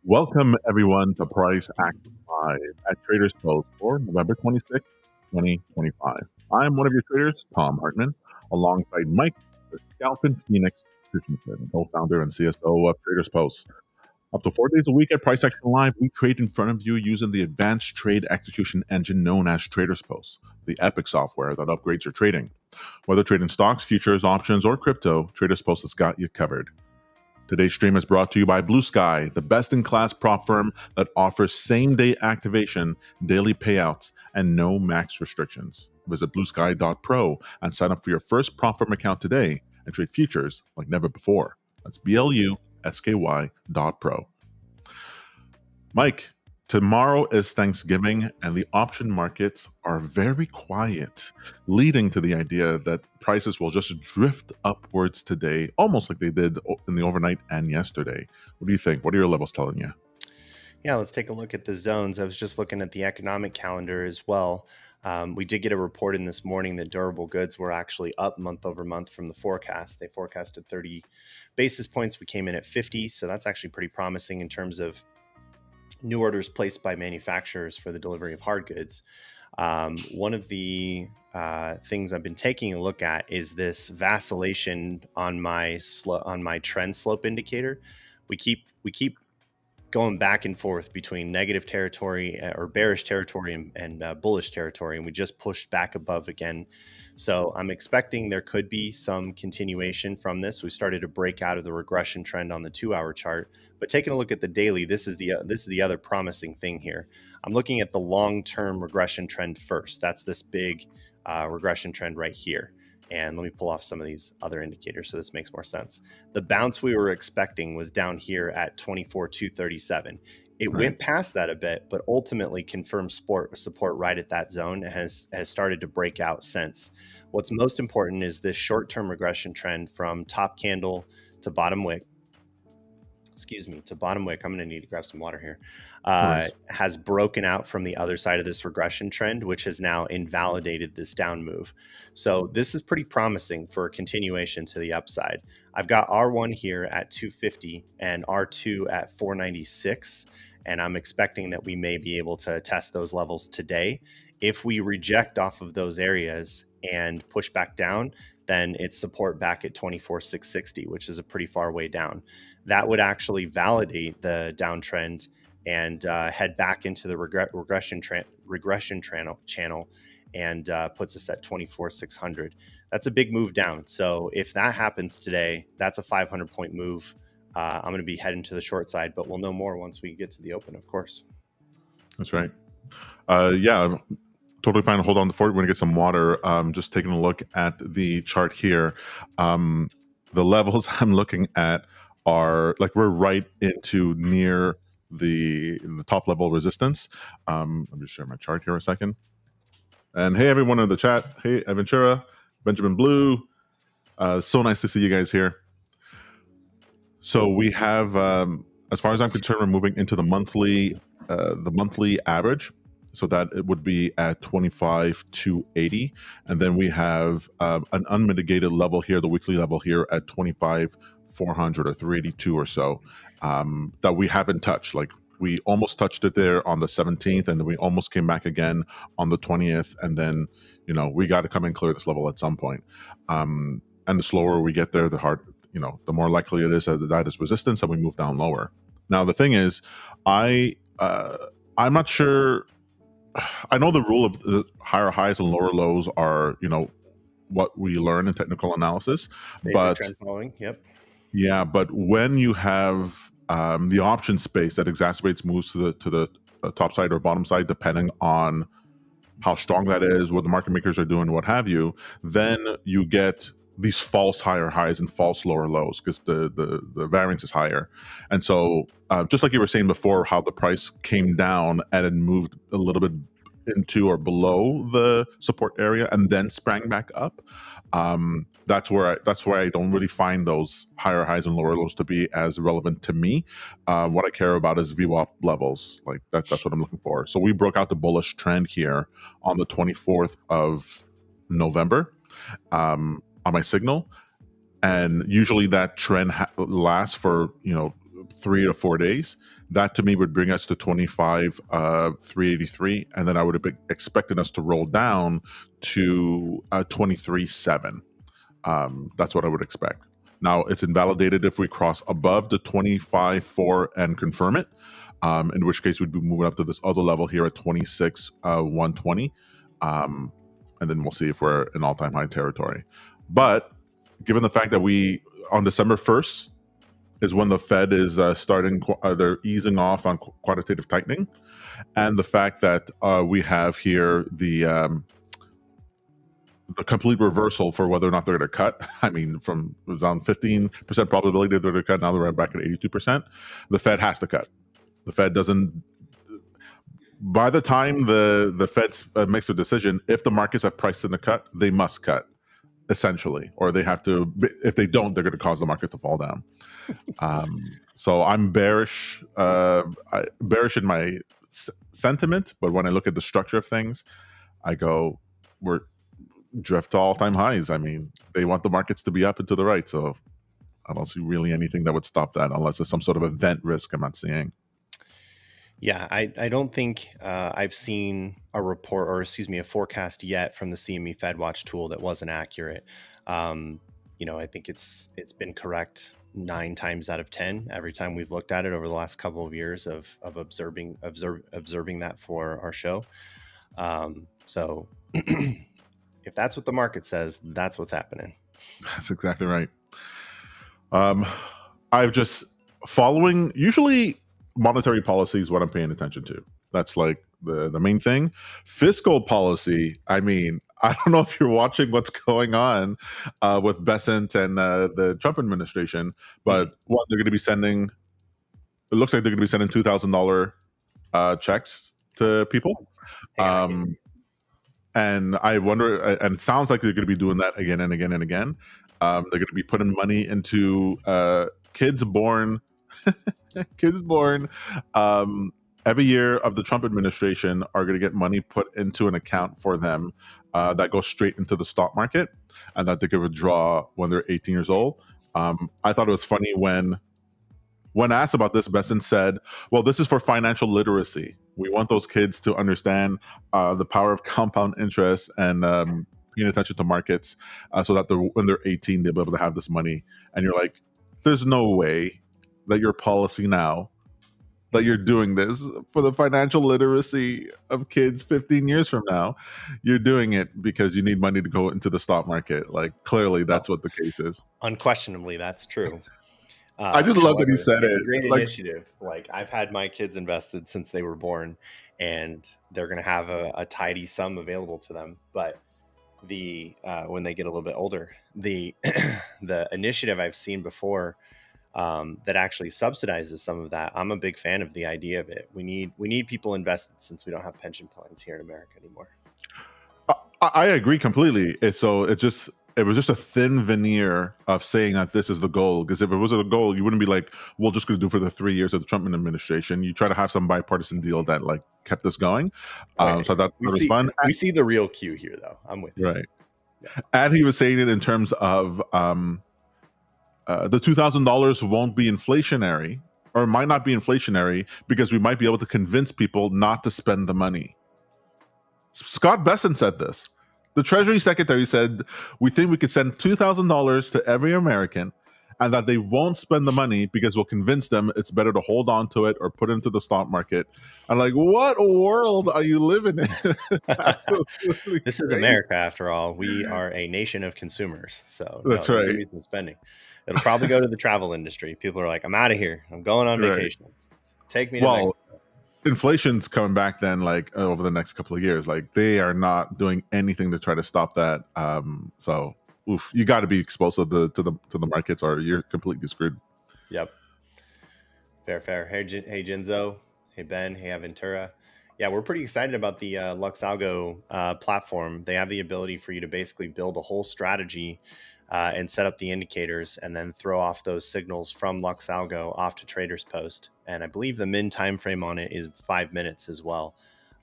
Welcome, everyone, to Price Action Live at TradersPost for November 26, 2025. I'm one of your traders, Tom Hartman, alongside Mike, the Scalp and Phoenix Christensen, co-founder and CSO of TradersPost. Up to 4 days a week at Price Action Live, we trade in front of you using the advanced trade execution engine known as TradersPost, the epic software that upgrades your trading. Whether trading stocks, futures, options, or crypto, TradersPost has got you covered. Today's stream is brought to you by Blue Sky, the best-in-class prop firm that offers same-day activation, daily payouts, and no max restrictions. Visit bluesky.pro and sign up for your first prop firm account today and trade futures like never before. That's BLUSKY.pro. Mike, tomorrow is Thanksgiving, and the option markets are very quiet, leading to the idea that prices will just drift upwards today, almost like they did in the overnight and yesterday. What do you think? What are your levels telling you? Yeah, let's take a look at the zones. I was just looking at the economic calendar as well. We did get a report in this morning that durable goods were actually up month over month from the forecast. They forecasted 30 basis points. We came in at 50. So that's actually pretty promising in terms of new orders placed by manufacturers for the delivery of hard goods. One of the things I've been taking a look at is this vacillation on my trend slope indicator. We keep going back and forth between negative territory or bearish territory and bullish territory, and we just pushed back above again. So I'm expecting there could be some continuation from this. We started to break out of the regression trend on the 2-hour chart, but taking a look at the daily, this is the other promising thing here. I'm looking at the long-term regression trend first. That's this big regression trend right here. And let me pull off some of these other indicators so this makes more sense. The bounce we were expecting was down here at 24,237. It went past that a bit, but ultimately confirmed support right at that zone and has started to break out since. What's most important is this short-term regression trend from top candle to bottom wick. To bottom wick. I'm going to need to grab some water here. Has broken out from the other side of this regression trend, which has now invalidated this down move. So this is pretty promising for a continuation to the upside. I've got R1 here at 250 and R2 at 496, and I'm expecting that we may be able to test those levels today. If we reject off of those areas and push back down, then it's support back at 24,660, which is a pretty far way down. That would actually validate the downtrend and head back into the regression channel and puts us at 24,600. That's a big move down. So if that happens today, that's a 500-point move. I'm going to be heading to the short side, but we'll know more once we get to the open, of course. That's right. Yeah, totally fine. Hold on before we're going to get some water. Just taking a look at the chart here. The levels I'm looking at are like we're right into near the top level resistance. Let me share my chart here a second. And hey, everyone in the chat. Hey, Aventura, Benjamin Blue. So nice to see you guys here. So we have, as far as I'm concerned, we're moving into the monthly average. So that it would be at 25,280. And then we have an unmitigated level here, the weekly level here at 25,400 or 382 or so that we haven't touched. Like we almost touched it there on the 17th, and then we almost came back again on the 20th. And then, we got to come and clear this level at some point. And the slower we get there, the more likely it is that is resistance and we move down lower. Now, the thing is, I'm not sure. I know the rule of the higher highs and lower lows are, what we learn in technical analysis. Basic trend following, yep. Yeah, but when you have the option space that exacerbates moves to the top side or bottom side, depending on how strong that is, what the market makers are doing, what have you, then you get these false higher highs and false lower lows because the variance is higher. And so just like you were saying before, how the price came down and it moved a little bit into or below the support area and then sprang back up. That's where I don't really find those higher highs and lower lows to be as relevant to me. What I care about is VWAP levels. Like that's what I'm looking for. So we broke out the bullish trend here on the 24th of November on my signal, and usually that trend lasts for 3 to 4 days. That to me would bring us to 25,383, and then I would have expected us to roll down to 23,7. That's what I would expect. Now it's invalidated if we cross above the 25.4 and confirm it, in which case we'd be moving up to this other level here at 26,120, and then we'll see if we're in all-time high territory. But given the fact that we on December 1st is when the Fed is starting, they're easing off on quantitative tightening, and the fact that we have here the complete reversal for whether or not they're going to cut. I mean, from it was on 15% probability that they're going to cut, now they're back at 82%. The Fed has to cut. The Fed doesn't. By the time the Fed makes a decision, if the markets have priced in the cut, they must cut, essentially, or they have to. If they don't, they're going to cause the market to fall down. So I'm bearish, bearish in my sentiment, but when I look at the structure of things, I go, we're drift to all-time highs. I mean, they want the markets to be up and to the right, so I don't see really anything that would stop that unless there's some sort of event risk I'm not seeing. Yeah, I don't think I've seen a report, or excuse me, a forecast yet from the CME FedWatch tool that wasn't accurate. I think it's been correct 9 times out of 10 every time we've looked at it over the last couple of years of observing that for our show. So if that's what the market says, that's what's happening. That's exactly right. I've just following usually monetary policy is what I'm paying attention to. That's like the main thing. Fiscal policy, I mean, I don't know if you're watching what's going on with Besant and the Trump administration, but what they're going to be sending, it looks like they're going to be sending $2,000 checks to people. And I wonder, and it sounds like they're going to be doing that again and again and again. They're going to be putting money into kids born every year of the Trump administration are going to get money put into an account for them that goes straight into the stock market, and that they can withdraw when they're 18 years old. I thought it was funny when asked about this, Besson said, well, this is for financial literacy. We want those kids to understand the power of compound interest and paying attention to markets so that when they're 18, they'll be able to have this money. And you're like, there's no way that your policy now, that you're doing this for the financial literacy of kids 15 years from now. You're doing it because you need money to go into the stock market. Like, clearly, that's what the case is. Unquestionably, that's true. I just love that he said it's a great initiative. Like, I've had my kids invested since they were born, and they're going to have a tidy sum available to them. But when they get a little bit older, the initiative I've seen before that actually subsidizes some of that, I'm a big fan of the idea of it. We need people invested, since we don't have pension plans here in America anymore. I agree completely. It was just a thin veneer of saying that this is the goal. Because if it was a goal, you wouldn't be like, we're just going to do for the 3 years of the Trump administration. You try to have some bipartisan deal that like kept this going. Right. So that was fun. We see the real cue here, though. I'm with you. Right. Yeah. And he was saying it in terms of the $2,000 won't be inflationary, or might not be inflationary, because we might be able to convince people not to spend the money. Scott Besson said this. The Treasury Secretary said, we think we could send $2,000 to every American, and that they won't spend the money because we'll convince them it's better to hold on to it or put it into the stock market. I'm like, what world are you living in? This is America, after all. We are a nation of consumers. So that's right. Some spending. It'll probably go to the travel industry. People are like, I'm out of here. I'm going on vacation. Take me to Mexico. Inflation's coming back then, like over the next couple of years. Like, they are not doing anything to try to stop that. So you got to be exposed to the markets, or you're completely screwed. Yep. Fair. Hey Jinzo. Hey Ben. Hey Aventura. Yeah, we're pretty excited about the LuxAlgo platform. They have the ability for you to basically build a whole strategy and set up the indicators, and then throw off those signals from LuxAlgo off to TradersPost. And I believe the min time frame on it is 5 minutes as well.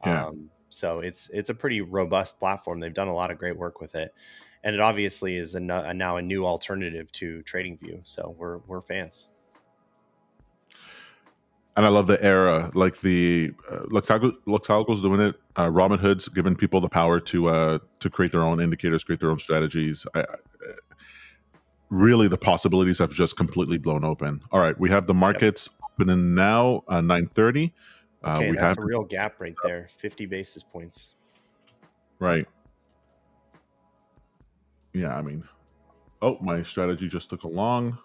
Yeah. So it's a pretty robust platform. They've done a lot of great work with it, and it obviously is now a new alternative to TradingView. So we're fans. And I love the era, like the LuxAlgo's doing it. Robinhood's giving people the power to create their own indicators, create their own strategies. Really, the possibilities have just completely blown open. All right, we have the markets opening now, 9:30. Okay, we that's have a real gap right there, 50 basis points. right. Yeah, I mean, oh, my strategy just took a long.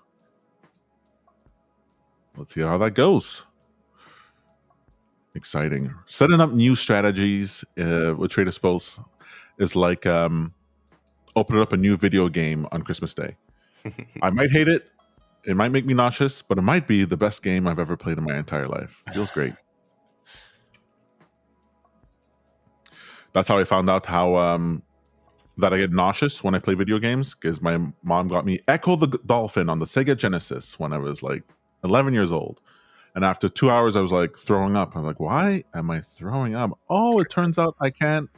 Let's see how that goes. Exciting. Setting up new strategies with TradersPost is like opening up a new video game on Christmas Day. I might hate it. It might make me nauseous, but it might be the best game I've ever played in my entire life. It feels great. That's how I found out how that I get nauseous when I play video games, because my mom got me Echo the Dolphin on the Sega Genesis when I was like 11 years old. And after 2 hours, I was like throwing up. I'm like, why am I throwing up? Oh, it turns out I can't.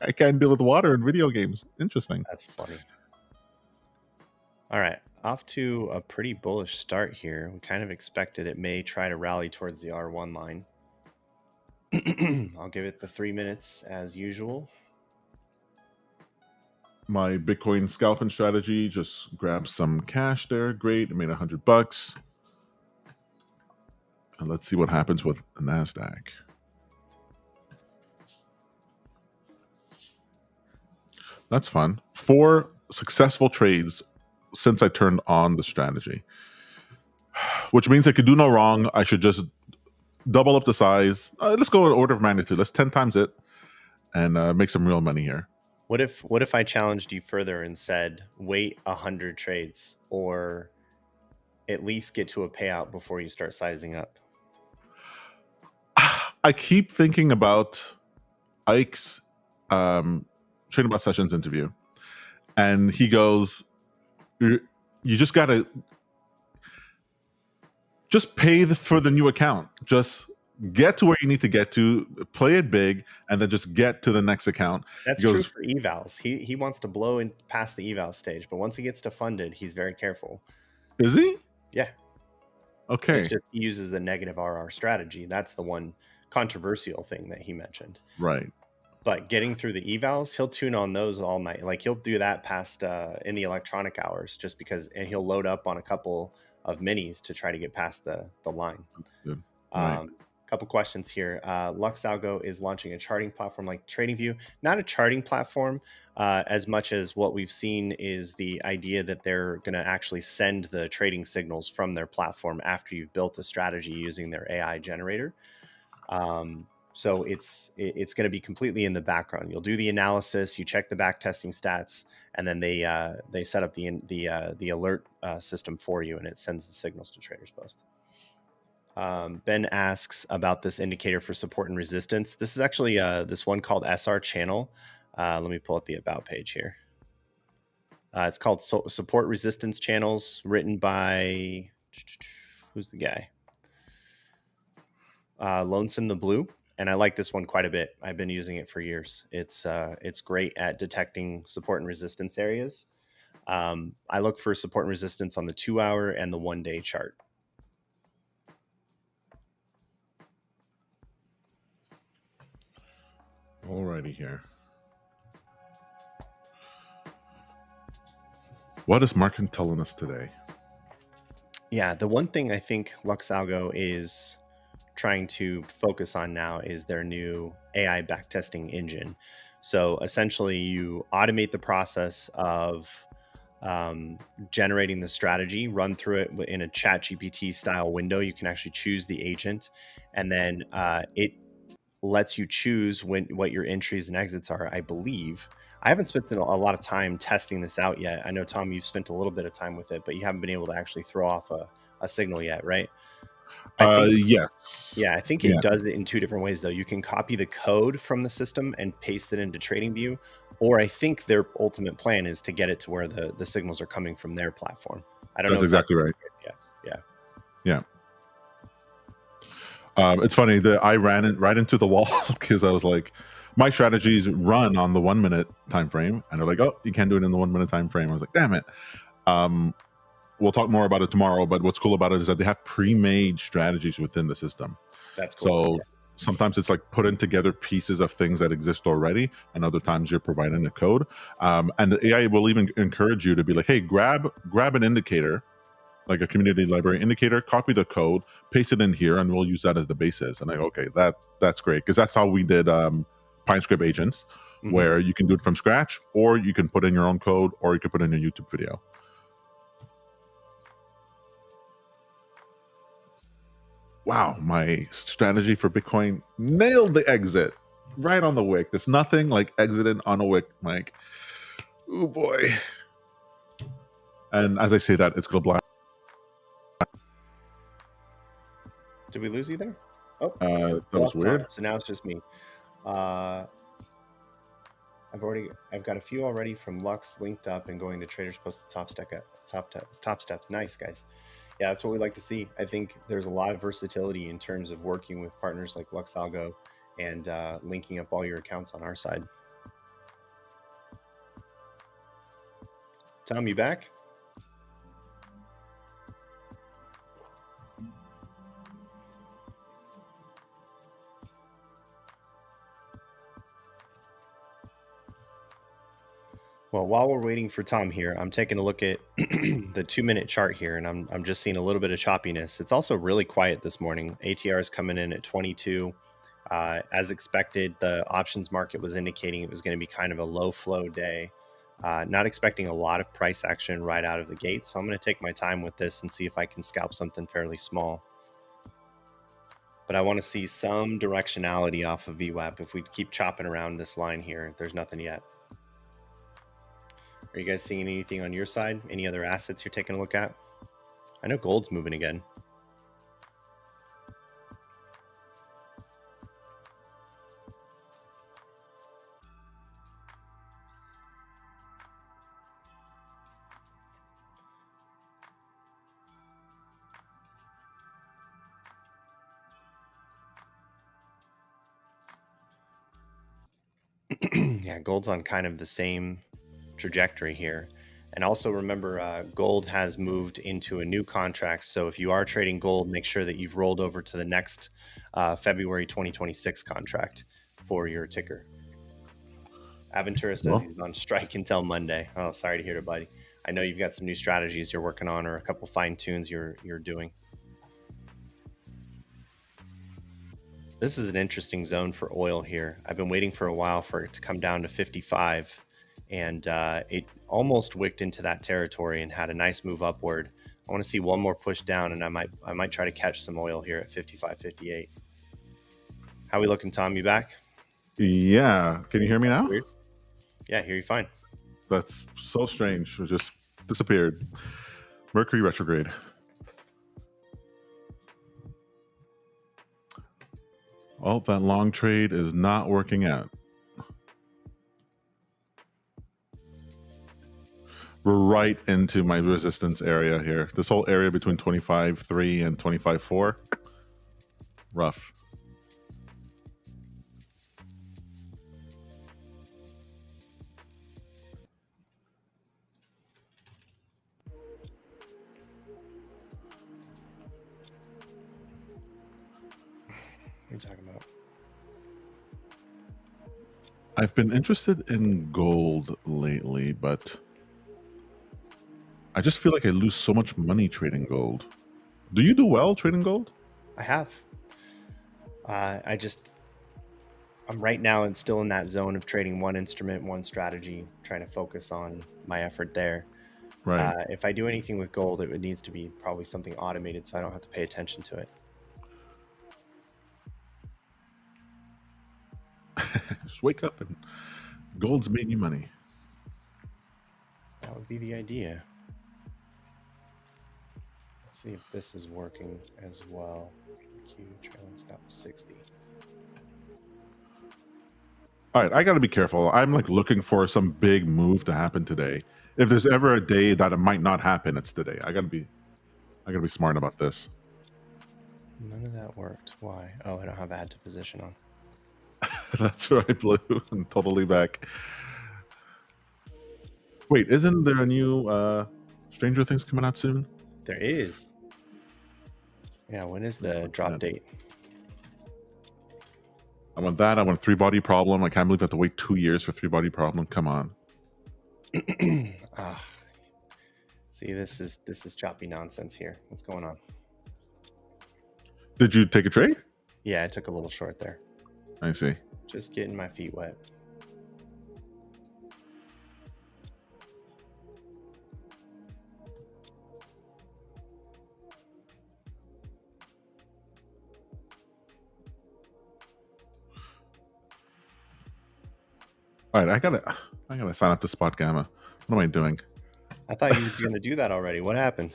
I can't deal with water in video games. Interesting. That's funny. All right, off to a pretty bullish start here. We kind of expected it may try to rally towards the R1 line. I'll give it the 3 minutes as usual. My Bitcoin scalping strategy just grabbed some cash there. Great. I made $100. And let's see what happens with the NASDAQ. That's fun. 4 successful trades since I turned on the strategy, which means I could do no wrong. I should just double up the size. Let's go in order of magnitude. Let's 10 times it and make some real money here. What if I challenged you further and said, wait 100 trades or at least get to a payout before you start sizing up? I keep thinking about Ike's Trading About Sessions interview, and he goes, you just got to just pay for the new account. Just get to where you need to get to, play it big, and then just get to the next account. That's true for evals. He wants to blow in past the eval stage, but once he gets to funded, he's very careful. Is he? Yeah. Okay. It's just he uses a negative RR strategy. That's the one controversial thing that he mentioned. Right. But getting through the evals, he'll tune on those all night. Like he'll do that past in the electronic hours, just because, and he'll load up on a couple of minis to try to get past the line. Good. Right. Couple questions here. LuxAlgo is launching a charting platform like TradingView. Not a charting platform as much as what we've seen is the idea that they're going to actually send the trading signals from their platform after you've built a strategy using their AI generator. So it's going to be completely in the background. You'll do the analysis, you check the backtesting stats, and then they set up the alert system for you, and it sends the signals to TradersPost. Ben asks about this indicator for support and resistance. This is actually this one called SR channel. Let me pull up the about page here. It's called Support Resistance Channels, written by, who's the guy? Lonesome the Blue. And I like this one quite a bit. I've been using it for years. It's great at detecting support and resistance areas. I look for support and resistance on the 2-hour and the 1-day chart. Alrighty here. What is market telling us today? Yeah, the one thing I think LuxAlgo is trying to focus on now is their new AI backtesting engine. So essentially you automate the process of generating the strategy, run through it in a ChatGPT style window. You can actually choose the agent, and then it lets you choose what your entries and exits are, I believe. I haven't spent a lot of time testing this out yet. I know, Tom, you've spent a little bit of time with it, but you haven't been able to actually throw off a signal yet, right? Yes. Yeah, I think it does it in 2 different ways, though. You can copy the code from the system and paste it into TradingView, or I think their ultimate plan is to get it to where the signals are coming from their platform. I don't know. That's exactly right. Yeah. It's funny that I ran right into the wall because I was like, my strategies run on the 1 minute time frame, and they're like, oh, you can't do it in the 1 minute time frame. I was like, damn it. we'll talk more about it tomorrow, but what's cool about it is that they have pre-made strategies within the system. That's cool. So sometimes it's like putting together pieces of things that exist already, and other times you're providing the code. And the AI will even encourage you to be like, hey, grab an indicator, like a community library indicator, copy the code, paste it in here, and we'll use that as the basis. And like, okay, that's great, because that's how we did PineScript agents, where you can do it from scratch, or you can put in your own code, or you can put in a YouTube video. Wow, my strategy for Bitcoin nailed the exit right on the wick. There's nothing like exiting on a wick, Mike. Oh boy. And as I say that, it's gonna blind. Did we lose you there? Oh, that was weird. So now it's just me. I've got a few already from Lux linked up and going to TradersPost top steps. Nice, guys. Yeah, that's what we like to see. I think there's a lot of versatility in terms of working with partners like LuxAlgo and linking up all your accounts on our side. Tom, you back? Well, while we're waiting for Tom here, I'm taking a look at the 2-minute chart here, and I'm just seeing a little bit of choppiness. It's also really quiet this morning. ATR is coming in at 22. As expected, the options market was indicating it was going to be kind of a low flow day. Not expecting a lot of price action right out of the gate. So I'm going to take my time with this and see if I can scalp something fairly small. But I want to see some directionality off of VWAP. If we keep chopping around this line here, there's nothing yet. Are you guys seeing anything on your side? Any other assets you're taking a look at? I know gold's moving again. Yeah, gold's on kind of the same trajectory here. And also remember, gold has moved into a new contract. So if you are trading gold, make sure that you've rolled over to the next February 2026 contract for your ticker. Aventura says he's on strike until Monday. Oh, sorry to hear it, buddy. I know you've got some new strategies you're working on, or a couple fine tunes you're doing. This is an interesting zone for oil here. I've been waiting for a while for it to come down to 55, and it almost wicked into that territory and had a nice move upward. I want to see one more push down, and I might try to catch some oil here at 55.58. How are we looking, Tom? You back? Yeah. Can you hear me now? Weird. Yeah, I hear you fine. That's so strange. It just disappeared. Mercury retrograde. Oh, that long trade is not working out. We're right into my resistance area here. This whole area between 25.3 and 25.4. Rough. What are you talking about? I've been interested in gold lately, but I just feel like I lose so much money trading gold. Do you do well trading gold? I have. I'm right now and still in that zone of trading one instrument, one strategy, trying to focus on my effort there. Right. If I do anything with gold, it needs to be probably something automated so I don't have to pay attention to it. Just wake up and gold's made you money. That would be the idea. Let's see if this is working as well. Q trailing stop 60. All right, I got to be careful. I'm like looking for some big move to happen today. If there's ever a day that it might not happen, it's today. I gotta be smart about this. None of that worked. Why? Oh, I don't have add to position on. That's right, Blue. I'm totally back. Wait, isn't there a new Stranger Things coming out soon. There is. Yeah, when is the drop date? I want that. I want Three Body Problem. I can't believe I have to wait 2 years for Three Body Problem. Come on. See, this is choppy nonsense here. What's going on? Did you take a trade? Yeah, I took a little short there. I see. Just getting my feet wet. All right, I gotta sign up to Spot Gamma. What am I doing? I thought you were going to do that already. What happened?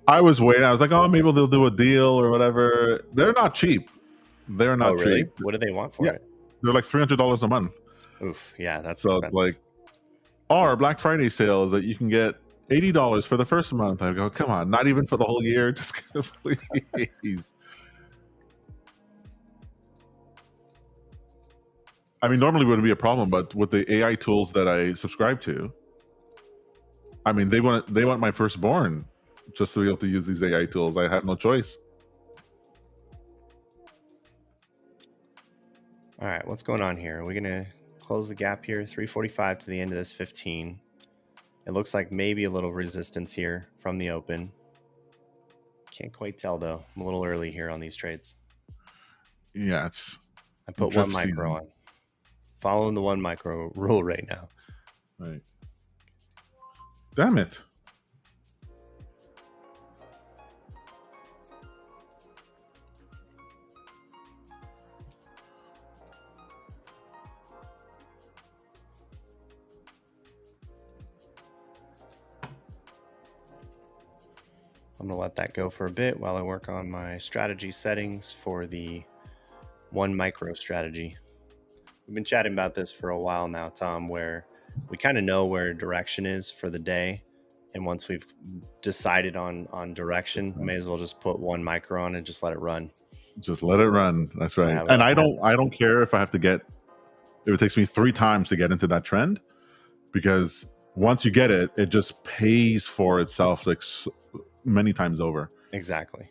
I was waiting. I was like, oh, maybe they'll do a deal or whatever. They're not cheap. They're not really? cheap. What do they want for it? They're like $300 a month. Oof, yeah, that's so expensive. It's like our Black Friday sales that you can get $80 for the first month. I go, come on, not even for the whole year. Just please. I mean, normally it wouldn't be a problem, but with the AI tools that I subscribe to, I mean, they want my firstborn just to be able to use these AI tools. I have no choice. All right, what's going on here? Are we going to close the gap here? 345 to the end of this 15. It looks like maybe a little resistance here from the open. Can't quite tell, though. I'm a little early here on these trades. Yeah, I put 1 micro on. Following the 1 micro rule right now. Right. Damn it. I'm going to let that go for a bit while I work on my strategy settings for the 1 micro strategy. We've been chatting about this for a while now, Tom, where we kind of know where direction is for the day. And once we've decided on direction, may as well just put 1 micro on and just let it run. Just let it run. That's right. And I don't care if if it takes me 3 times to get into that trend, because once you get it, it just pays for itself like many times over. Exactly.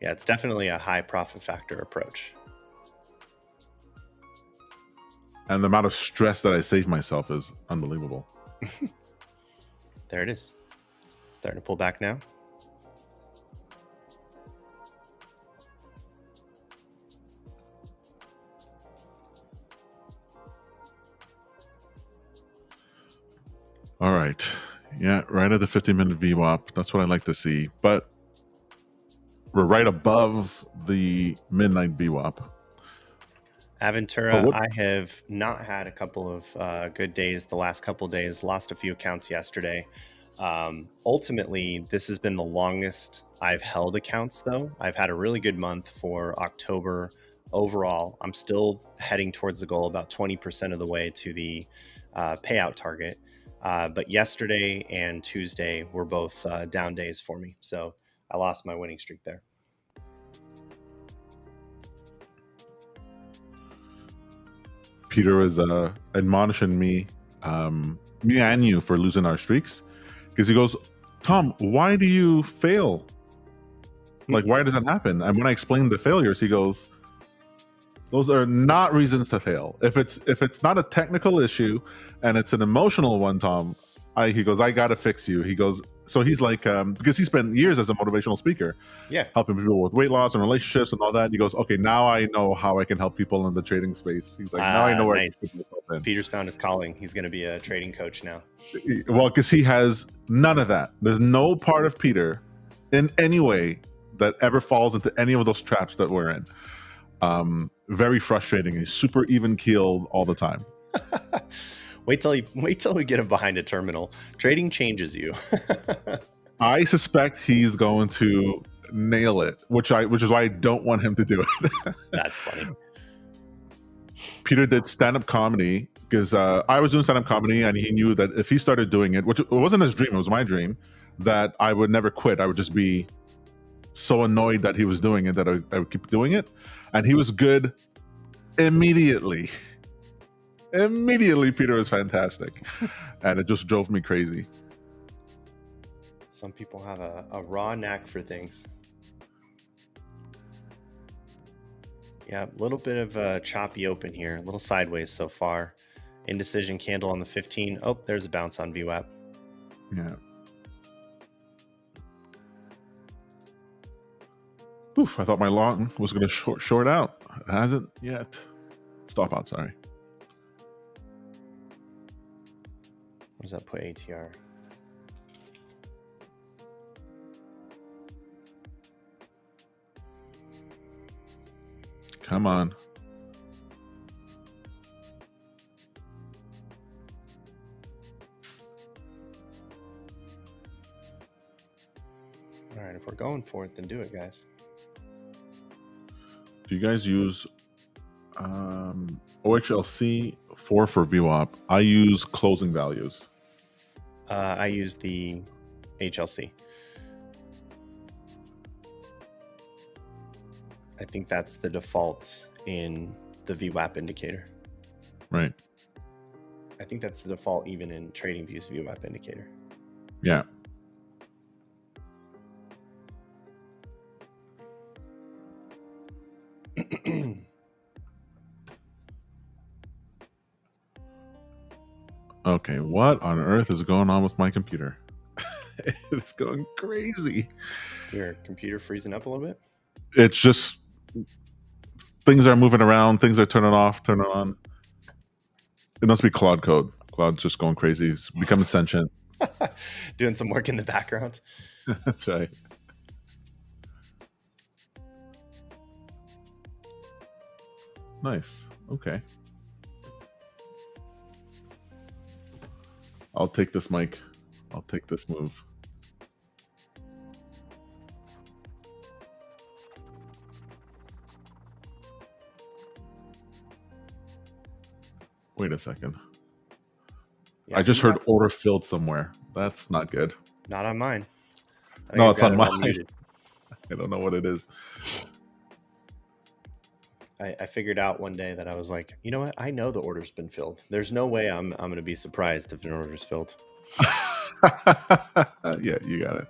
Yeah, it's definitely a high profit factor approach. And the amount of stress that I save myself is unbelievable. There it is. Starting to pull back now. All right. Yeah, right at the 50-minute VWAP. That's what I like to see. But we're right above the midnight VWAP. Aventura, I have not had a couple of good days the last couple of days. Lost a few accounts yesterday. Ultimately, this has been the longest I've held accounts, though. I've had a really good month for October overall. I'm still heading towards the goal, about 20% of the way to the payout target. But yesterday and Tuesday were both down days for me. So I lost my winning streak there. Peter was admonishing me and you for losing our streaks, because he goes, Tom, why do you fail? Like, why does that happen? And when I explained the failures, he goes, those are not reasons to fail. If it's not a technical issue and it's an emotional one, Tom, he goes, I gotta fix you. He goes, so he's like, because he spent years as a motivational speaker, helping people with weight loss and relationships and all that. He goes, okay, now I know how I can help people in the trading space. He's like, now I know where I can put myself in. Peter's found his calling. He's going to be a trading coach now. Well, because he has none of that. There's no part of Peter in any way that ever falls into any of those traps that we're in. Very frustrating. He's super even keeled all the time. Wait till we get him behind a terminal. Trading changes you. I suspect he's going to nail it, which is why I don't want him to do it. That's funny. Peter did stand-up comedy because I was doing stand-up comedy, and he knew that if he started doing it, which it wasn't his dream, it was my dream, that I would never quit. I would just be so annoyed that he was doing it that I would keep doing it. And he was good immediately. Immediately, Peter was fantastic. And it just drove me crazy. Some people have a raw knack for things. Yeah, a little bit of a choppy open here, a little sideways so far. Indecision candle on the 15. Oh, there's a bounce on VWAP. Yeah. Oof, I thought my long was going to short out. It hasn't yet. Stop out, sorry. What does that put ATR? Come on. All right, if we're going for it, then do it, guys. Do you guys use OHLC 4 for VWAP? I use closing values. I use the HLC. I think that's the default in the VWAP indicator. Right. I think that's the default even in TradingView's VWAP indicator. Yeah. Okay, what on earth is going on with my computer? It's going crazy. Your computer freezing up a little bit? It's just things are moving around, things are turning off, turning on. It must be Claude code. Claude's just going crazy. It's becoming sentient. Doing some work in the background. That's right. Nice. Okay. I'll take this mic. I'll take this move. Wait a second. Yeah, I just heard order filled somewhere. That's not good. Not on mine. No, it's on mine. I don't know what it is. I figured out one day that I was like, you know what? I know the order's been filled. There's no way I'm going to be surprised if an order's filled. Yeah, you got it.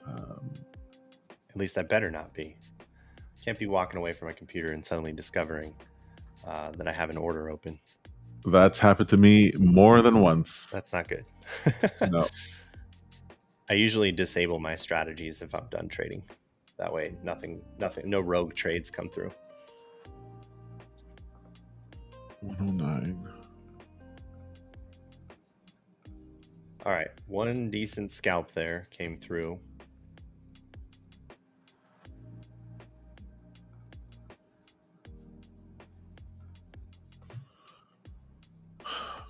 At least I better not be. Can't be walking away from my computer and suddenly discovering that I have an order open. That's happened to me more than once. That's not good. No. I usually disable my strategies if I'm done trading. That way, nothing, no rogue trades come through. 109. All right, one decent scalp there came through.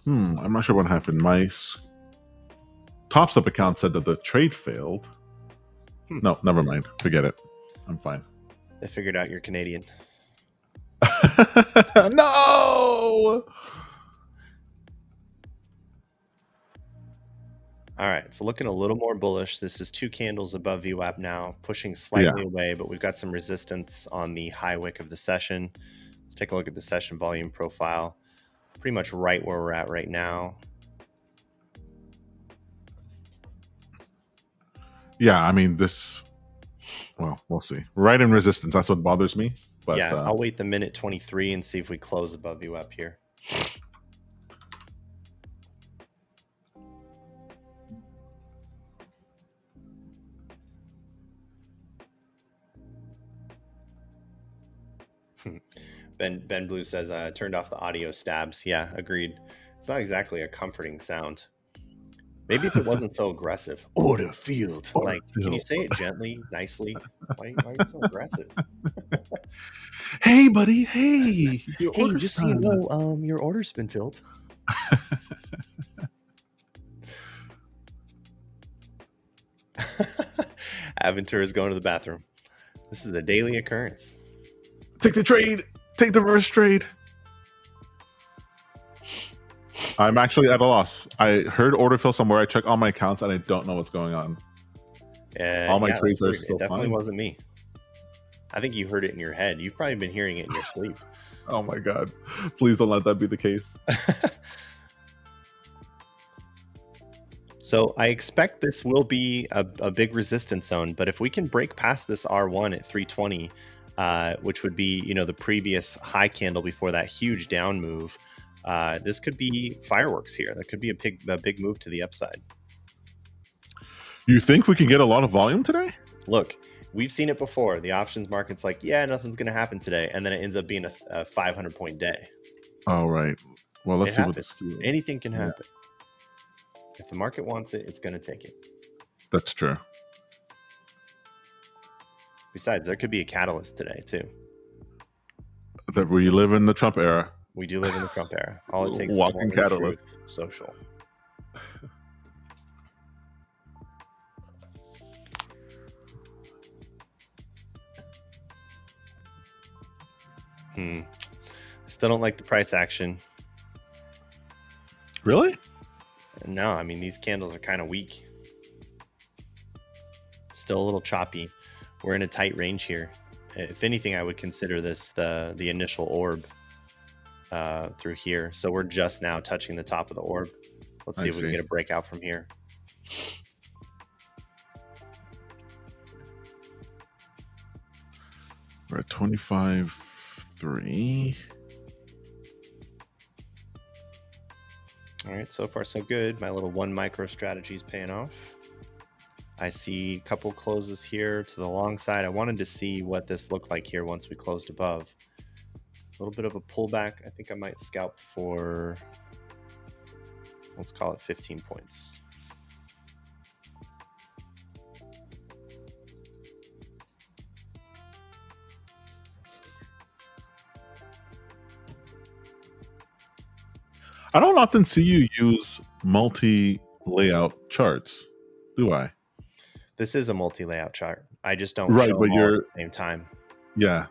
I'm not sure what happened. My Tops Up account said that the trade failed. No, never mind. Forget it. I'm fine. They figured out you're Canadian. No! All right, so looking a little more bullish. This is 2 candles above VWAP now, pushing slightly away, but we've got some resistance on the high wick of the session. Let's take a look at the session volume profile. Pretty much right where we're at right now. Yeah, I mean, well, we'll see. Right in resistance, that's what bothers me. But yeah, I'll wait the minute 23 and see if we close above VWAP here. Ben Blue says, turned off the audio stabs. Yeah, agreed. It's not exactly a comforting sound. Maybe if it wasn't so aggressive. Order field. Like, can you say it gently, nicely? Why are you so aggressive? Hey, buddy. Hey. Hey, just so you know, your order's been filled. Aventura is going to the bathroom. This is a daily occurrence. Take the trade. Take the reverse trade. I'm actually at a loss. I heard order fill somewhere. I checked all my accounts and I don't know what's going on. All my trades are still fine. It definitely wasn't me. I think you heard it in your head. You've probably been hearing it in your sleep. Oh my God. Please don't let that be the case. So I expect this will be a big resistance zone, but if we can break past this R1 at 320, which would be, you know, the previous high candle before that huge down move, this could be fireworks here. That could be a big move to the upside. You think we can get a lot of volume today? Look, we've seen it before. The options market's like, yeah, nothing's going to happen today, and then it ends up being a 500-point day. Oh, right. Well, let's see happens. what Anything can happen. If the market wants it, it's going to take it. That's true. Besides, there could be a catalyst today too. That we live in the Trump era. We do live in the Trump era. All it takes Walking is one catalyst. truth social. I still don't like the price action. Really? No, I mean, these candles are kind of weak. Still a little choppy. We're in a tight range here. If anything, I would consider this the initial orb through here. So we're just now touching the top of the orb. Let's see if we can get a breakout from here. We're at 25.3. All right, so far so good. My little 1 micro strategy is paying off. I see a couple closes here to the long side. I wanted to see what this looked like here once we closed above. A little bit of a pullback. I think I might scalp for, let's call it 15 points. I don't often see you use multi-layout charts, do I? This is a multi-layout chart. I just don't show them all at the same time. Yeah.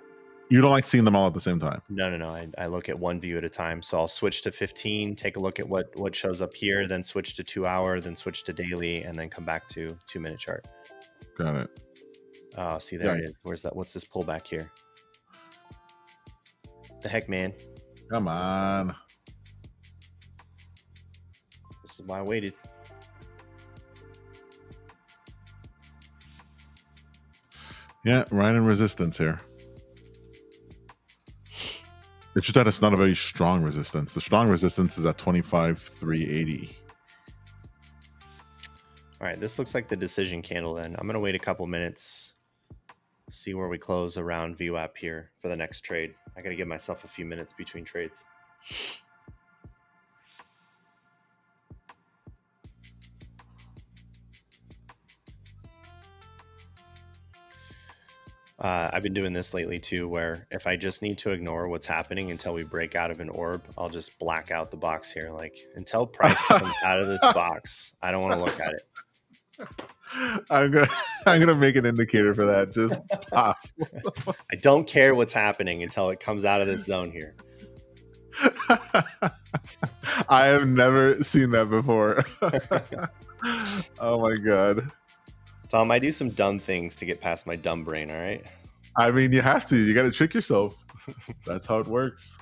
You don't like seeing them all at the same time? No. I look at one view at a time. So I'll switch to 15, take a look at what shows up here, then switch to 2 hour, then switch to daily, and then come back to 2 minute chart. Got it. Oh, see, there it is. Where's that? What's this pullback here? The heck, man. Come on. This is why I waited. Yeah, right in resistance here. It's just that it's not a very strong resistance. The strong resistance is at 25,380. All right, this looks like the decision candle then. I'm going to wait a couple minutes, see where we close around VWAP here for the next trade. I got to give myself a few minutes between trades. I've been doing this lately too, where if I just need to ignore what's happening until we break out of an orb, I'll just black out the box here. Like, until price comes out of this box, I don't want to look at it. I'm gonna make an indicator for that. Just pop. I don't care what's happening until it comes out of this zone here. I have never seen that before. Oh my god. Tom, I do some dumb things to get past my dumb brain, all right? I mean, you have to. You got to trick yourself. That's how it works.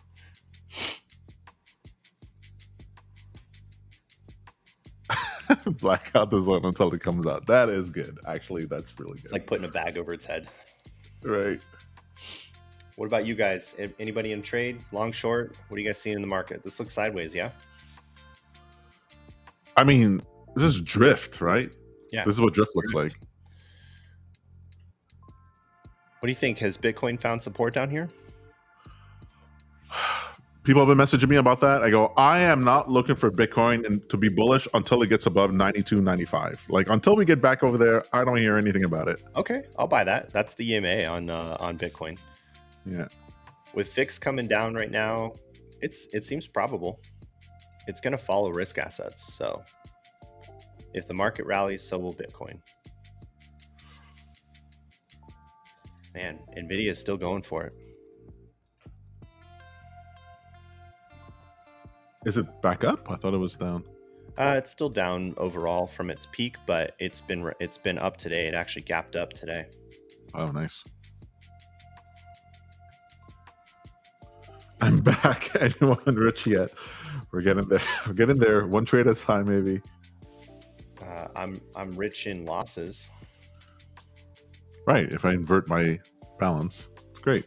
Black out the zone until it comes out. That is good. Actually, that's really good. It's like putting a bag over its head. Right. What about you guys? Anybody in trade? Long, short? What are you guys seeing in the market? This looks sideways, yeah? I mean, this is drift, right? Yeah. This is what drift looks like. What do you think? Has Bitcoin found support down here? People have been messaging me about that. I go, I am not looking for Bitcoin to be bullish until it gets above 92.95. Like, until we get back over there, I don't hear anything about it. Okay, I'll buy that. That's the EMA on Bitcoin. Yeah. With FIX coming down right now, it seems probable. It's going to follow risk assets. So if the market rallies, so will Bitcoin. Man, NVIDIA is still going for it. Is it back up? I thought it was down. It's still down overall from its peak, but it's been up today. It actually gapped up today. Oh, nice. I'm back. Anyone rich yet? We're getting there. We're getting there. One trade at a time, maybe. I'm rich in losses. Right. If I invert my balance, it's great.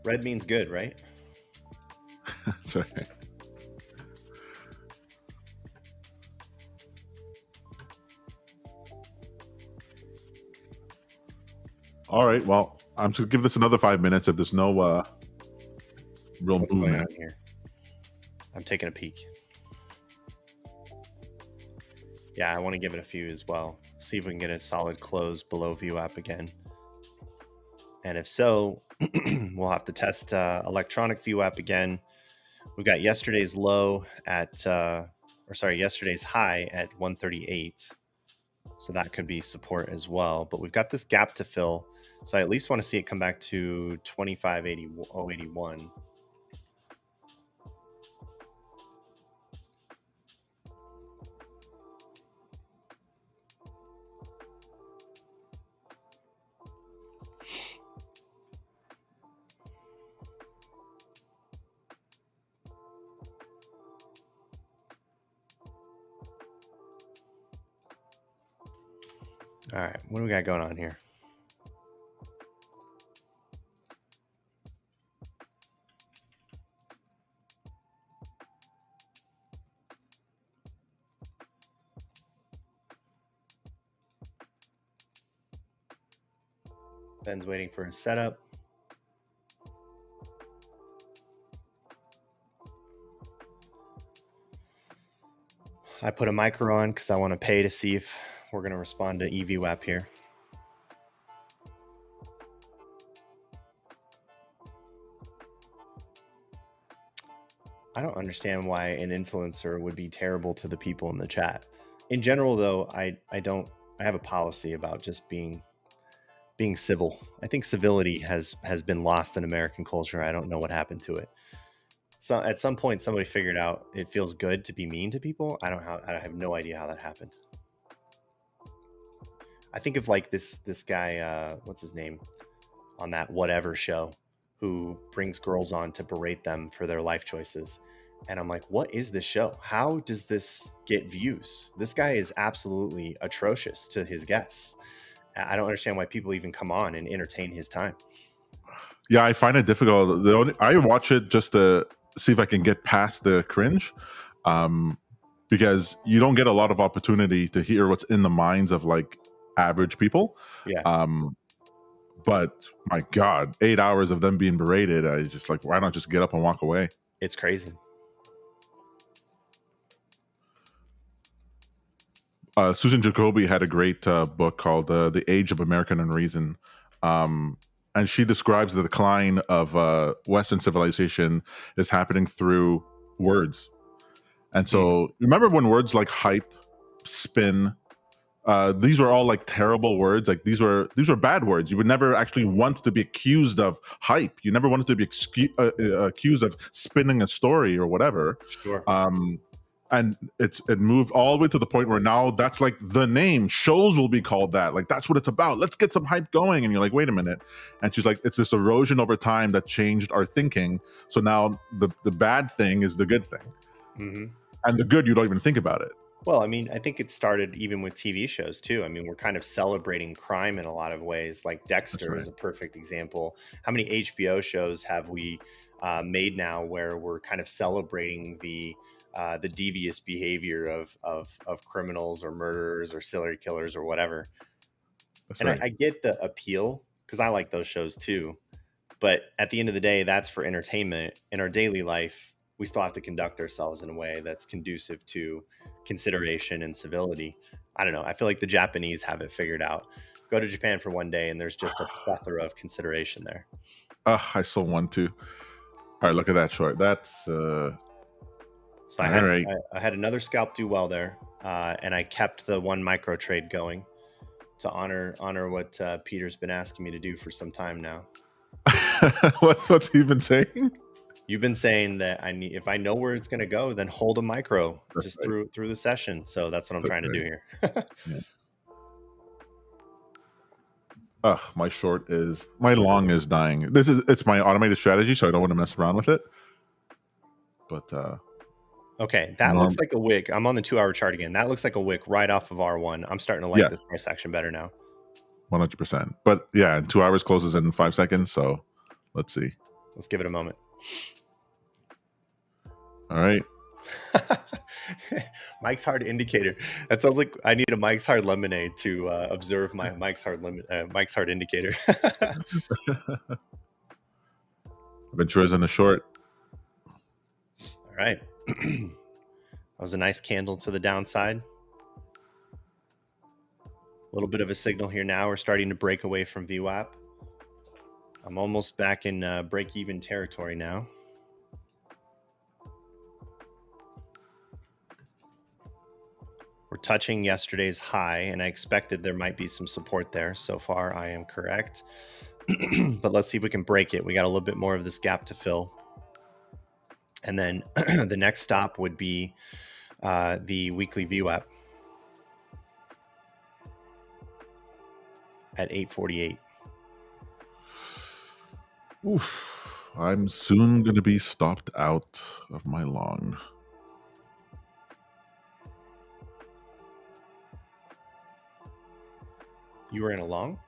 Red means good, right? That's right. All right. Well, I'm just gonna give this another 5 minutes if there's no real What's going movement. on here? I'm taking a peek. Yeah, I want to give it a few as well. See if we can get a solid close below VWAP again. And if so, we'll have to test electronic VWAP again. We've got yesterday's low at, yesterday's high at 138. So that could be support as well. But we've got this gap to fill. So I at least want to see it come back to 25.81. All right, what do we got going on here? Ben's waiting for his setup. I put a micro on because I want to pay to see if we're going to respond to EVWAP here. I don't understand why an influencer would be terrible to the people in the chat. In general, though, I have a policy about just being civil. I think civility has been lost in American culture. I don't know what happened to it. So at some point, somebody figured out it feels good to be mean to people. I have no idea how that happened. I think of like this guy, what's his name, on that whatever show, who brings girls on to berate them for their life choices. And I'm like, what is this show? How does this get views? This guy is absolutely atrocious to his guests. I don't understand why people even come on and entertain his time. Yeah, I find it difficult. I watch it just to see if I can get past the cringe, because you don't get a lot of opportunity to hear what's in the minds of like average people. Yeah. But my God, 8 hours of them being berated, I just like, why not just get up and walk away? It's crazy. Susan Jacoby had a great book called The Age of American Unreason. And she describes the decline of Western civilization is happening through words. And so remember when words like hype, spin, these were all like terrible words. Like these were bad words. You would never actually want to be accused of hype. You never wanted to be accused of spinning a story or whatever. Sure. And it moved all the way to the point where now that's like the name. Shows will be called that. Like that's what it's about. Let's get some hype going. And you're like, wait a minute. And she's like, it's this erosion over time that changed our thinking. So now the bad thing is the good thing. Mm-hmm. And the good, you don't even think about it. Well, I mean, I think it started even with TV shows too. I mean, we're kind of celebrating crime in a lot of ways. Like Dexter is a perfect example. How many HBO shows have we made now where we're kind of celebrating the devious behavior of criminals or murderers or serial killers or whatever? That's right. I get the appeal because I like those shows too. But at the end of the day, that's for entertainment. In our daily life, we still have to conduct ourselves in a way that's conducive to consideration and civility. I don't know. I feel like the Japanese have it figured out. Go to Japan for one day and there's just a plethora of consideration there. I still want to. All right, look at that short. That's so I had another scalp do well there, and I kept the one micro trade going to honor what Peter's been asking me to do for some time now. What's he been saying? You've been saying that if I know where it's going to go, then hold a micro just through the session. So that's what I'm trying to do here. Yeah. My long is dying. It's my automated strategy, so I don't want to mess around with it. But Okay, that looks like a wick. I'm on the 2-hour chart again. That looks like a wick right off of R1. I'm starting to like this price action better now. 100%. But yeah, 2 hours closes in 5 seconds. So let's see. Let's give it a moment. All right. Mike's Hard indicator. That sounds like I need a Mike's Hard lemonade to observe my Mike's Hard indicator. Ventura's in the short. All right. That was a nice candle to the downside. A little bit of a signal here now. We're starting to break away from VWAP. I'm almost back in break-even territory now. We're touching yesterday's high, and I expected there might be some support there. So far, I am correct. But let's see if we can break it. We got a little bit more of this gap to fill. And then the next stop would be the weekly VWAP at 848. Oof. I'm soon going to be stopped out of my long. You were in a long?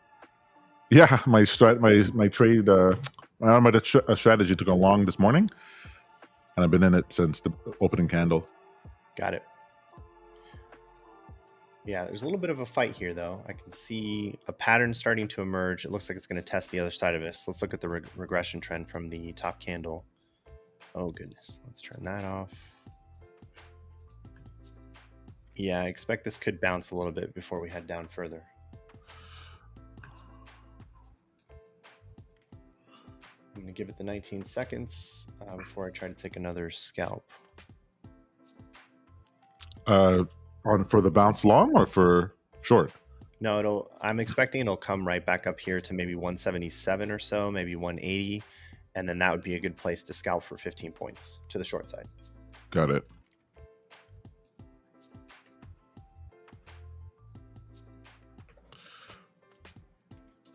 Yeah, my trade, my strategy took a long this morning, and I've been in it since the opening candle. Got it. Yeah, there's a little bit of a fight here, though. I can see a pattern starting to emerge. It looks like it's going to test the other side of this. Let's look at the regression trend from the top candle. Oh, goodness. Let's turn that off. Yeah, I expect this could bounce a little bit before we head down further. I'm going to give it the 19 seconds before I try to take another scalp. For the bounce long or for short? No, I'm expecting it'll come right back up here to maybe 177 or so, maybe 180. And then that would be a good place to scalp for 15 points to the short side. Got it.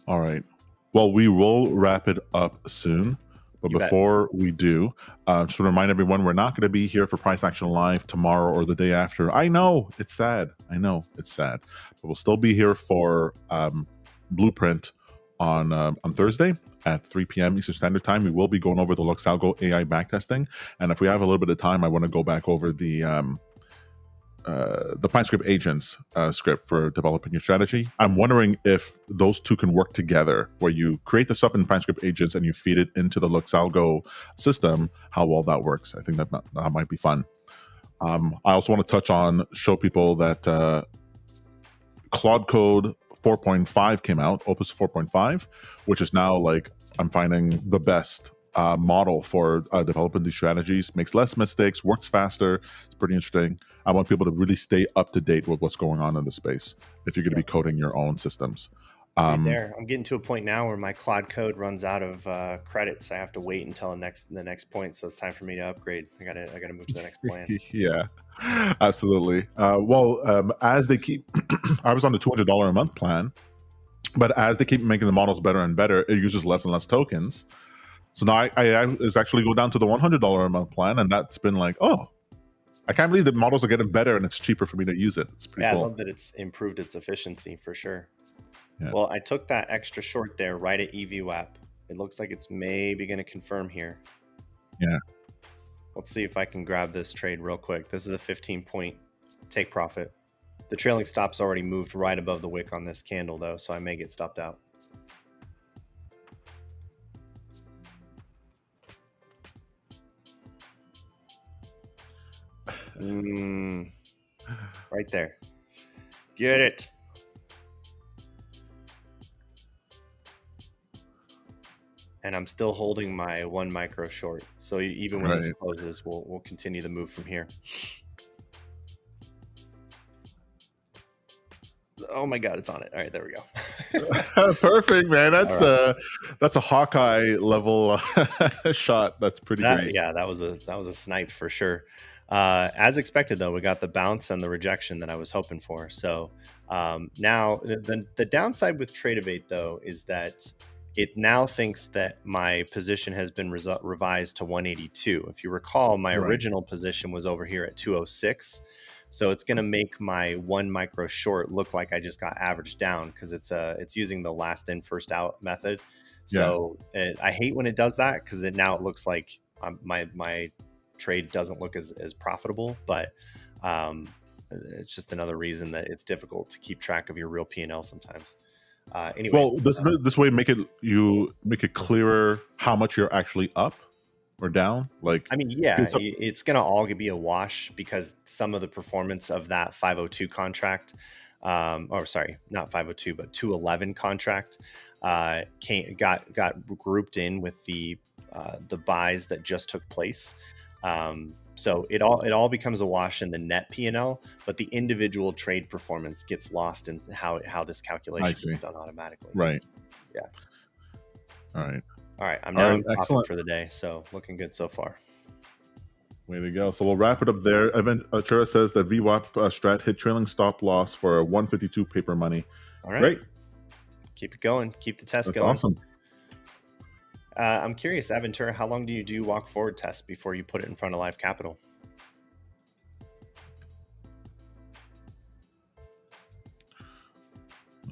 All right. Well, we will wrap it up soon. But before we do, just to remind everyone, we're not going to be here for Price Action Live tomorrow or the day after. I know, it's sad. I know, it's sad. But we'll still be here for Blueprint on Thursday at 3 p.m. Eastern Standard Time. We will be going over the LuxAlgo AI backtesting. And if we have a little bit of time, I want to go back over the PineScript agents script for developing your strategy. I'm wondering if those two can work together, where you create the stuff in PineScript agents and you feed it into the LuxAlgo system, how well that works. I think that might be fun. I also want to show people that Claude Code 4.5 came out, Opus 4.5, which is now, like, I'm finding the best model for developing these strategies. Makes less mistakes, works faster. It's pretty interesting. I want people to really stay up to date with what's going on in the space if you're going to be coding your own systems. I'm getting to a point now where my Claude Code runs out of credits. I have to wait until the next point, so it's time for me to upgrade. I gotta move to the next plan. Yeah, absolutely. As they keep, I was on the $200 a month plan, but as they keep making the models better and better, it uses less and less tokens. So now I was actually go down to the $100 a month plan, and that's been like, oh, I can't believe that models are getting better and it's cheaper for me to use it. It's pretty cool. I love that it's improved its efficiency for sure. Yeah. Well, I took that extra short there right at EVWAP. It looks like it's maybe going to confirm here. Yeah. Let's see if I can grab this trade real quick. This is a 15-point take profit. The trailing stop's already moved right above the wick on this candle, though, so I may get stopped out. Right there. Get it. And I'm still holding my 1 micro short. So even when this closes, we'll continue the move from here. Oh my God, it's on it. All right, there we go. Perfect, man. That's a Hawkeye level shot. That's pretty great. Yeah, that was a snipe for sure. As expected, though, we got the bounce and the rejection that I was hoping for. So now the downside with Tradeovate, though, is that it now thinks that my position has been revised to 182. If you recall, my original position was over here at 206. So it's going to make my 1 micro short look like I just got averaged down because it's using the last in first out method. So I hate when it does that because now it looks like my trade doesn't look as profitable, but it's just another reason that it's difficult to keep track of your real P&L sometimes. Anyway, well, this way make it clearer how much you're actually up or down. Like, I mean, yeah, it's gonna all be a wash because some of the performance of that 502 contract, or sorry, not 502, but 211 contract, got grouped in with the buys that just took place. So it all becomes a wash in the net P&L, but the individual trade performance gets lost in how this calculation is done automatically. Right. Yeah. All right. I'm now in profit for the day, so looking good so far. Way to go. So we'll wrap it up there. Chura says that VWAP strat hit trailing stop loss for a 152 paper money. All right. Great. Keep it going. Keep the test going. Awesome. I'm curious, Aventura, how long do you do walk forward tests before you put it in front of live capital?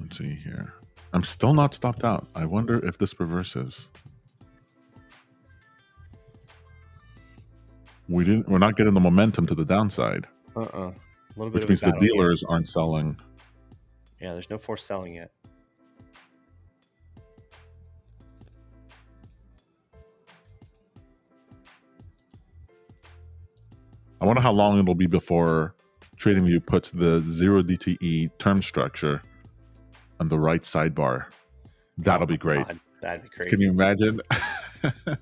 Let's see here. I'm still not stopped out. I wonder if this reverses. We're not getting the momentum to the downside. A little bit, which means the dealers aren't selling. Yeah, there's no forced selling yet. I wonder how long it'll be before TradingView puts the 0 DTE term structure on the right sidebar. That'll be great. God, that'd be crazy. Can you imagine? Yeah,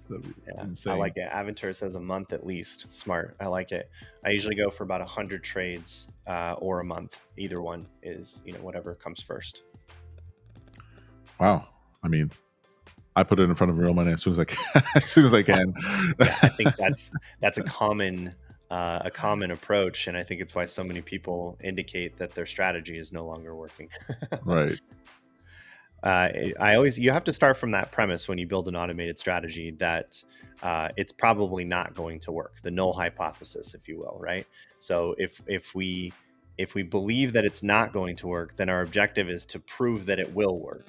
I like it. Aventura says a month at least. Smart. I like it. I usually go for about 100 trades or a month. Either one is, whatever comes first. Wow. I mean, I put it in front of real money as soon as I can. As soon as I can. Yeah, I think that's a common approach, and I think it's why so many people indicate that their strategy is no longer working. Right. You have to start from that premise when you build an automated strategy that it's probably not going to work, the null hypothesis, if you will, right? So if we believe that it's not going to work, then our objective is to prove that it will work,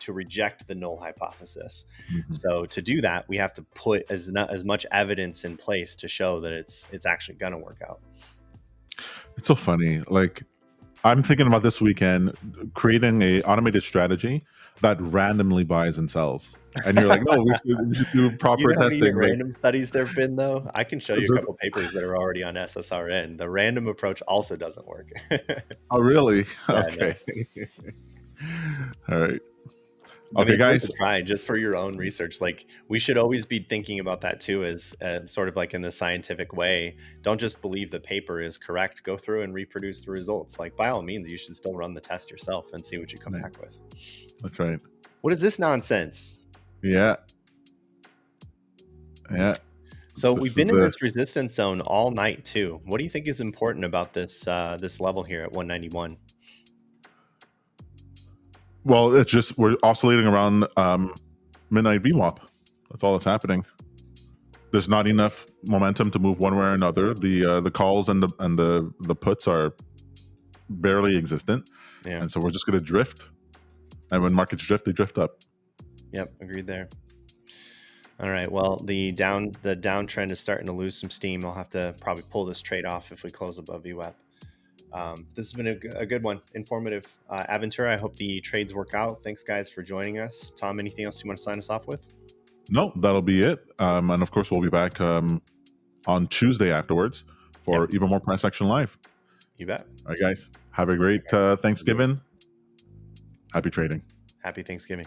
to reject the null hypothesis. Mm-hmm. So to do that, we have to put as much evidence in place to show that it's actually going to work out. It's so funny. Like, I'm thinking about this weekend creating a automated strategy that randomly buys and sells. And you're like, no, we should do proper testing. Random studies there have been, though. I can show you a couple papers that are already on SSRN. The random approach also doesn't work. Oh, really? Yeah, okay. All right. Okay, guys, try just for your own research. Like, we should always be thinking about that too, as sort of like in the scientific way. Don't just believe the paper is correct. Go through and reproduce the results. Like, by all means, you should still run the test yourself and see what you come back with. That's right. What is this nonsense? Yeah. So we've been in this resistance zone all night too. What do you think is important about this this level here at 191? Well, it's just we're oscillating around midnight VWAP. That's all that's happening. There's not enough momentum to move one way or another. The calls and the puts are barely existent, and so we're just going to drift. And when markets drift, they drift up. Yep, agreed there. All right. Well, the downtrend is starting to lose some steam. I'll have to probably pull this trade off if we close above VWAP. This has been a good one, informative. Aventura, I hope the trades work out. Thanks, guys, for joining us. Tom, anything else you want to sign us off with? No, that'll be it. And of course, we'll be back on Tuesday afterwards for even more price action live. You bet. All right, guys. Have a great Thanksgiving. Happy trading. Happy Thanksgiving.